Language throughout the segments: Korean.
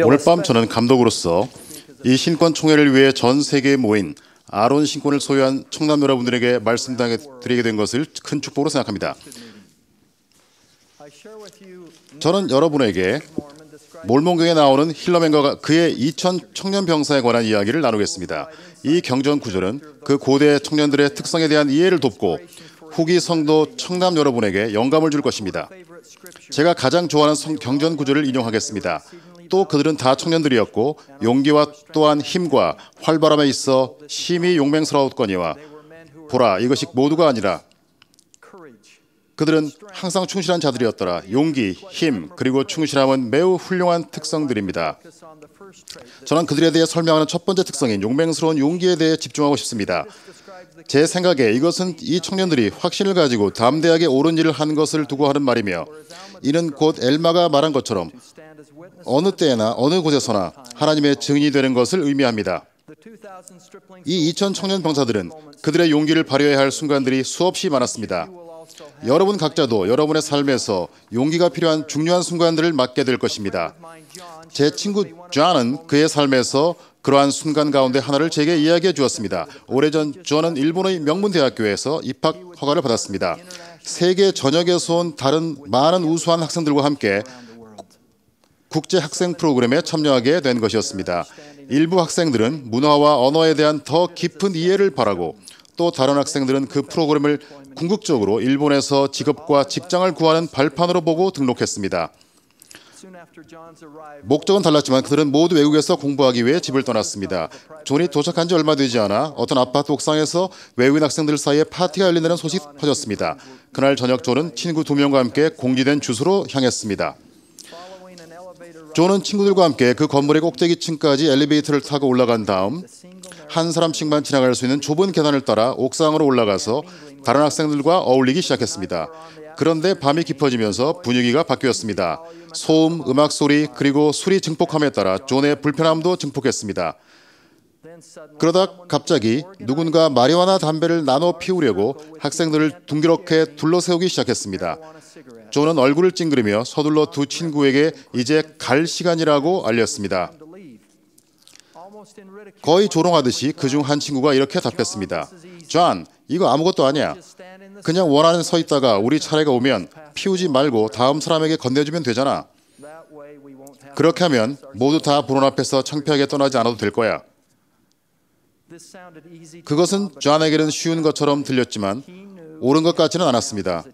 오늘 밤 저는 감독으로서 이 신권 총회를 위해 전 세계에 모인 아론 신권을 소유한 청남 여러분들에게 말씀드리게 된 것을 큰 축복으로 생각합니다. 저는 여러분에게 몰몬경에 나오는 힐러맨과 그의 2000 청년 병사에 관한 이야기를 나누겠습니다. 이 경전 구절은 그 고대 청년들의 특성에 대한 이해를 돕고 후기 성도 청남 여러분에게 영감을 줄 것입니다. 제가 가장 좋아하는 경전 구절을 인용하겠습니다. 또 그들은 다 청년들이었고 용기와 또한 힘과 활발함에 있어 심히 용맹스러웠거니와 보라, 이것이 모두가 아니라 그들은 항상 충실한 자들이었더라. 용기, 힘, 그리고 충실함은 매우 훌륭한 특성들입니다. 저는 그들에 대해 설명하는 첫 번째 특성인 용맹스러운 용기에 대해 집중하고 싶습니다. 제 생각에 이것은 이 청년들이 확신을 가지고 담대하게 옳은 일을 한 것을 두고 하는 말이며, 이는 곧 엘마가 말한 것처럼 어느 때나 어느 곳에서나 하나님의 증인이 되는 것을 의미합니다. 이 2000 청년 병사들은 그들의 용기를 발휘해야 할 순간들이 수없이 많았습니다. 여러분 각자도 여러분의 삶에서 용기가 필요한 중요한 순간들을 맞게 될 것입니다. 제 친구 존은 그의 삶에서 그러한 순간 가운데 하나를 제게 이야기해 주었습니다. 오래전 존은 일본의 명문대학교에서 입학 허가를 받았습니다. 세계 전역에서 온 다른 많은 우수한 학생들과 함께 국제 학생 프로그램에 참여하게 된 것이었습니다. 일부 학생들은 문화와 언어에 대한 더 깊은 이해를 바라고, 또 다른 학생들은 그 프로그램을 궁극적으로 일본에서 직업과 직장을 구하는 발판으로 보고 등록했습니다. 목적은 달랐지만 그들은 모두 외국에서 공부하기 위해 집을 떠났습니다. 존이 도착한 지 얼마 되지 않아 어떤 아파트 옥상에서 외국인 학생들 사이에 파티가 열린다는 소식이 퍼졌습니다. 그날 저녁 존은 친구 2명과 함께 공지된 주소로 향했습니다. 존은 친구들과 함께 그 건물의 꼭대기층까지 엘리베이터를 타고 올라간 다음 한 사람씩만 지나갈 수 있는 좁은 계단을 따라 옥상으로 올라가서 다른 학생들과 어울리기 시작했습니다. 그런데 밤이 깊어지면서 분위기가 바뀌었습니다. 소음, 음악 소리, 그리고 술이 증폭함에 따라 존의 불편함도 증폭했습니다. 그러다 갑자기 누군가 마리화나 담배를 나눠 피우려고 학생들을 둥그렇게 둘러세우기 시작했습니다. 존은 얼굴을 찡그리며 서둘러 두 친구에게 이제 갈 시간이라고 알렸습니다. 거의 조롱하듯이 그중 한 친구가 이렇게 답했습니다. 존, 이거 아무것도 아니야. 그냥 원하는 서 있다가 우리 차례가 오면 피우지 말고 다음 사람에게 건네주면 되잖아. 그렇게 하면 모두 다 본원 앞에서 창피하게 떠나지 않아도 될 거야. 그것은 존에게는 쉬운 것처럼 들렸지만 옳은 것 같지는 않았습니다.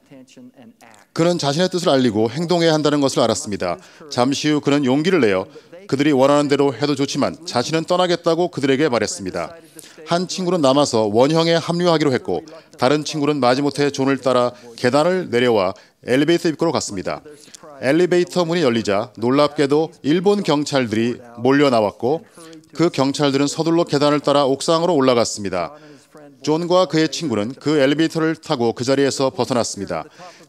그는 자신의 뜻을 알리고 행동해야 한다는 것을 알았습니다. 잠시 후 그는 용기를 내어 그들이 원하는 대로 해도 좋지만 자신은 떠나겠다고 그들에게 말했습니다. 한 친구는 남아서 원형에 합류하기로 했고, 다른 친구는 마지못해 존을 따라 계단을 내려와 엘리베이터 입구로 갔습니다. 엘리베이터 문이 열리자 놀랍게도 일본 경찰들이 몰려 나왔고, 그 경찰들은 서둘러 계단을 따라 옥상으로 올라갔습니다. 존과 그의 친구는 그 엘리베이터를 타고 그 자리에서 벗어났습니다.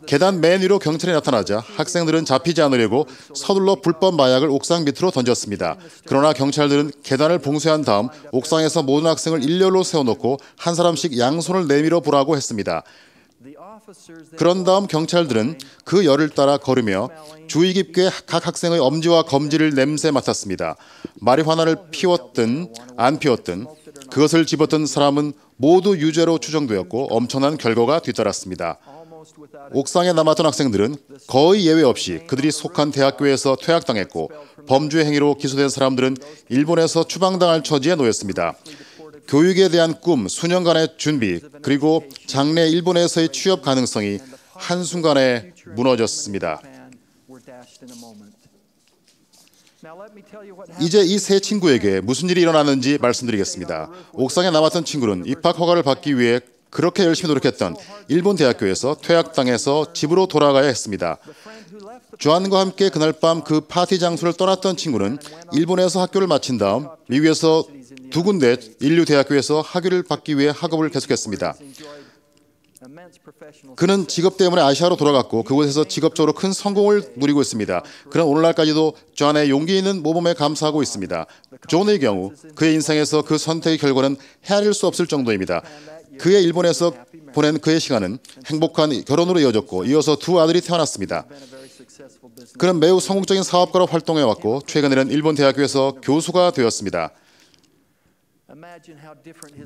계단 맨 위로 경찰이 나타나자 학생들은 잡히지 않으려고 서둘러 불법 마약을 옥상 밑으로 던졌습니다. 그러나 경찰들은 계단을 봉쇄한 다음 옥상에서 모든 학생을 일렬로 세워놓고 한 사람씩 양손을 내밀어 보라고 했습니다. 그런 다음 경찰들은 그 열을 따라 걸으며 주의 깊게 각 학생의 엄지와 검지를 냄새 맡았습니다. 마리화나를 피웠든 안 피웠든 그것을 집었던 사람은 모두 유죄로 추정되었고 엄청난 결과가 뒤따랐습니다. 옥상에 남았던 학생들은 거의 예외 없이 그들이 속한 대학교에서 퇴학당했고, 범죄 행위로 기소된 사람들은 일본에서 추방당할 처지에 놓였습니다. 교육에 대한 꿈, 수년간의 준비, 그리고 장래 일본에서의 취업 가능성이 한순간에 무너졌습니다. 이제 이 세 친구에게 무슨 일이 일어났는지 말씀드리겠습니다. 옥상에 남았던 친구는 입학 허가를 받기 위해 그렇게 열심히 노력했던 일본 대학교에서 퇴학당해서 집으로 돌아가야 했습니다. 존과 함께 그날 밤 그 파티 장소를 떠났던 친구는 일본에서 학교를 마친 다음 미국에서 2군데 인류 대학교에서 학위를 받기 위해 학업을 계속했습니다. 그는 직업 때문에 아시아로 돌아갔고 그곳에서 직업적으로 큰 성공을 누리고 있습니다. 그는 오늘날까지도 존의 용기 있는 모범에 감사하고 있습니다. 존의 경우 그의 인생에서 그 선택의 결과는 헤아릴 수 없을 정도입니다. 그의 일본에서 보낸 그의 시간은 행복한 결혼으로 이어졌고 이어서 두 아들이 태어났습니다. 그는 매우 성공적인 사업가로 활동해왔고 최근에는 일본 대학교에서 교수가 되었습니다.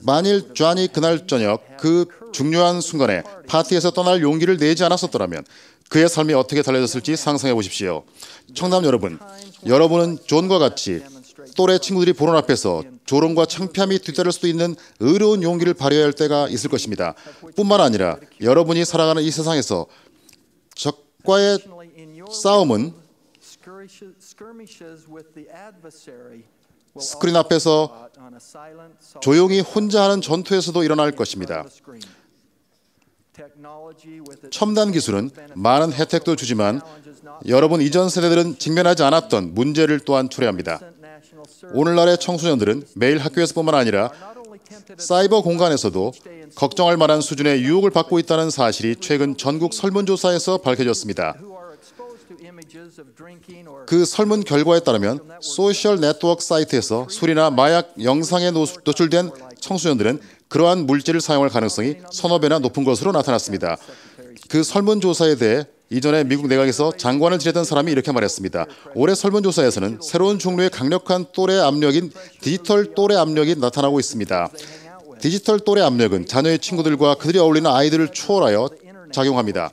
만일 존이 그날 저녁 그 중요한 순간에 파티에서 떠날 용기를 내지 않았었더라면 그의 삶이 어떻게 달라졌을지 상상해 보십시오. 청남 여러분, 여러분은 존과 같이 또래 친구들이 보는 앞에서 조롱과 창피함이 뒤따를 수도 있는 의로운 용기를 발휘해야 할 때가 있을 것입니다. 뿐만 아니라 여러분이 살아가는 이 세상에서 적과의 싸움은 스크린 앞에서 조용히 혼자 하는 전투에서도 일어날 것입니다. 첨단 기술은 많은 혜택도 주지만 여러분 이전 세대들은 직면하지 않았던 문제를 또한 초래합니다. 오늘날의 청소년들은 매일 학교에서뿐만 아니라 사이버 공간에서도 걱정할 만한 수준의 유혹을 받고 있다는 사실이 최근 전국 설문조사에서 밝혀졌습니다. 그 설문 결과에 따르면 소셜 네트워크 사이트에서 술이나 마약 영상에 노출된 청소년들은 그러한 물질을 사용할 가능성이 서너 배나 높은 것으로 나타났습니다. 그 설문조사에 대해 이전에 미국 내각에서 장관을 지냈던 사람이 이렇게 말했습니다. 올해 설문조사에서는 새로운 종류의 강력한 또래 압력인 디지털 또래 압력이 나타나고 있습니다. 디지털 또래 압력은 자녀의 친구들과 그들이 어울리는 아이들을 초월하여 작용합니다.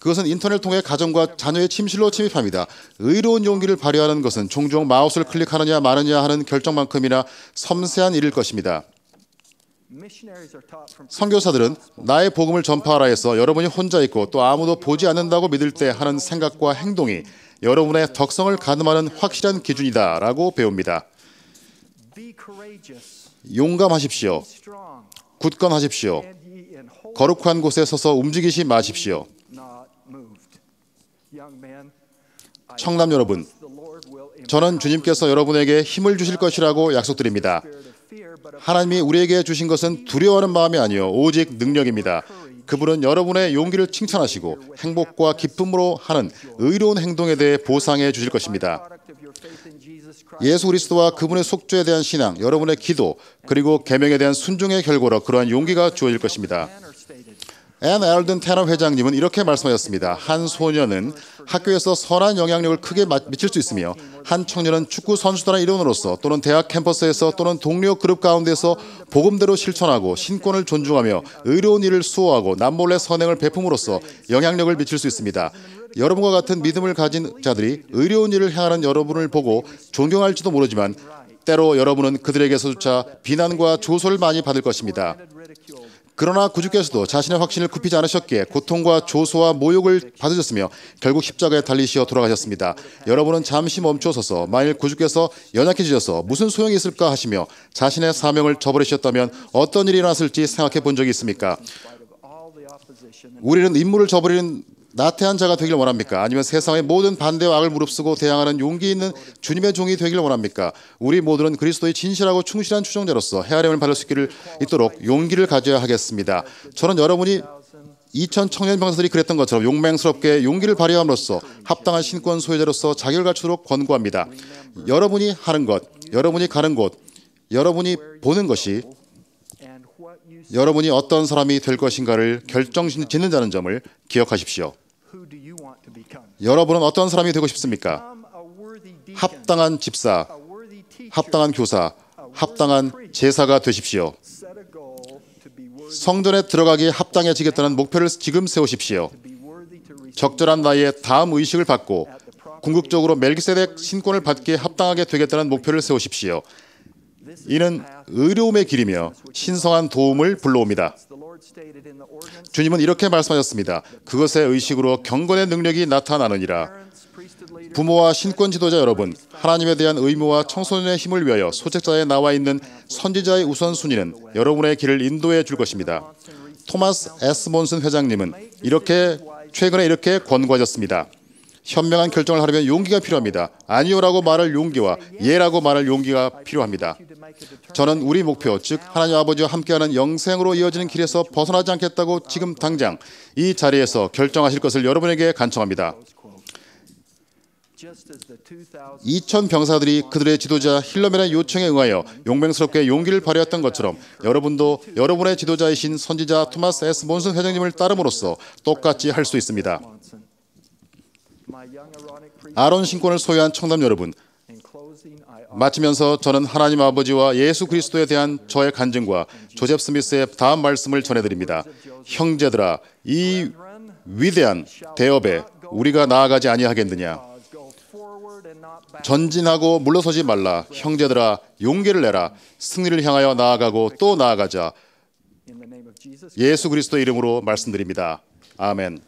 그것은 인터넷을 통해 가정과 자녀의 침실로 침입합니다. 의로운 용기를 발휘하는 것은 종종 마우스를 클릭하느냐 마느냐 하는 결정만큼이나 섬세한 일일 것입니다. 선교사들은 나의 복음을 전파하라 해서 여러분이 혼자 있고 또 아무도 보지 않는다고 믿을 때 하는 생각과 행동이 여러분의 덕성을 가늠하는 확실한 기준이다 라고 배웁니다. 용감하십시오. 굳건하십시오. 거룩한 곳에 서서 움직이지 마십시오. 청남 여러분, 저는 주님께서 여러분에게 힘을 주실 것이라고 약속드립니다. 하나님이 우리에게 주신 것은 두려워하는 마음이 아니요 오직 능력입니다. 그분은 여러분의 용기를 칭찬하시고 행복과 기쁨으로 하는 의로운 행동에 대해 보상해 주실 것입니다. 예수 그리스도와 그분의 속죄에 대한 신앙, 여러분의 기도, 그리고 계명에 대한 순종의 결과로 그러한 용기가 주어질 것입니다. 앤 엘든 테너 회장님은 이렇게 말씀하셨습니다. 한 소년은 학교에서 선한 영향력을 크게 미칠 수 있으며 한 청년은 축구 선수단의 일원으로서 또는 대학 캠퍼스에서 또는 동료 그룹 가운데서 복음대로 실천하고 신권을 존중하며 의로운 일을 수호하고 남몰래 선행을 베품으로써 영향력을 미칠 수 있습니다. 여러분과 같은 믿음을 가진 자들이 의로운 일을 행하는 여러분을 보고 존경할지도 모르지만 때로 여러분은 그들에게서조차 비난과 조소를 많이 받을 것입니다. 그러나 구주께서도 자신의 확신을 굽히지 않으셨기에 고통과 조소와 모욕을 받으셨으며 결국 십자가에 달리시어 돌아가셨습니다. 여러분은 잠시 멈춰서서 만일 구주께서 연약해지셔서 무슨 소용이 있을까 하시며 자신의 사명을 저버리셨다면 어떤 일이 일어났을지 생각해 본 적이 있습니까? 우리는 임무를 저버리는 나태한 자가 되길 원합니까? 아니면 세상의 모든 반대와 악을 무릅쓰고 대항하는 용기 있는 주님의 종이 되길 원합니까? 우리 모두는 그리스도의 진실하고 충실한 추종자로서 헤아림을 받을 수 있도록 용기를 가져야 하겠습니다. 저는 여러분이 2000 청년 병사들이 그랬던 것처럼 용맹스럽게 용기를 발휘함으로써 합당한 신권 소유자로서 자격을 갖추도록 권고합니다. 여러분이 하는 것, 여러분이 가는 곳, 여러분이 보는 것이 여러분이 어떤 사람이 될 것인가를 결정짓는다는 점을 기억하십시오. 여러분은 어떤 사람이 되고 싶습니까? 합당한 집사, 합당한 교사, 합당한 제사가 되십시오. 성전에 들어가기에 합당해지겠다는 목표를 지금 세우십시오. 적절한 나이에 다음 의식을 받고 궁극적으로 멜기세덱 신권을 받기에 합당하게 되겠다는 목표를 세우십시오. 이는 의로움의 길이며 신성한 도움을 불러옵니다. 주님은 이렇게 말씀하셨습니다. 그것의 의식으로 경건의 능력이 나타나느니라. 부모와 신권 지도자 여러분, 하나님에 대한 의무와 청소년의 힘을 위하여 소책자에 나와 있는 선지자의 우선순위는 여러분의 길을 인도해 줄 것입니다. 토마스 S. 몬슨 회장님은 최근에 이렇게 권고하셨습니다. 현명한 결정을 하려면 용기가 필요합니다. 아니요라고 말할 용기와 예라고 말할 용기가 필요합니다. 저는 우리 목표, 즉 하나님 아버지와 함께하는 영생으로 이어지는 길에서 벗어나지 않겠다고 지금 당장 이 자리에서 결정하실 것을 여러분에게 간청합니다. 2000 병사들이 그들의 지도자 힐러맨의 요청에 응하여 용맹스럽게 용기를 발휘했던 것처럼 여러분도 여러분의 지도자이신 선지자 토마스 S. 몬슨 회장님을 따름으로써 똑같이 할 수 있습니다. 아론 신권을 소유한 청담 여러분, 마치면서 저는 하나님 아버지와 예수 그리스도에 대한 저의 간증과 조셉 스미스의 다음 말씀을 전해드립니다. 형제들아, 이 위대한 대업에 우리가 나아가지 아니하겠느냐. 전진하고 물러서지 말라. 형제들아, 용기를 내라. 승리를 향하여 나아가고 또 나아가자. 예수 그리스도의 이름으로 말씀드립니다. 아멘.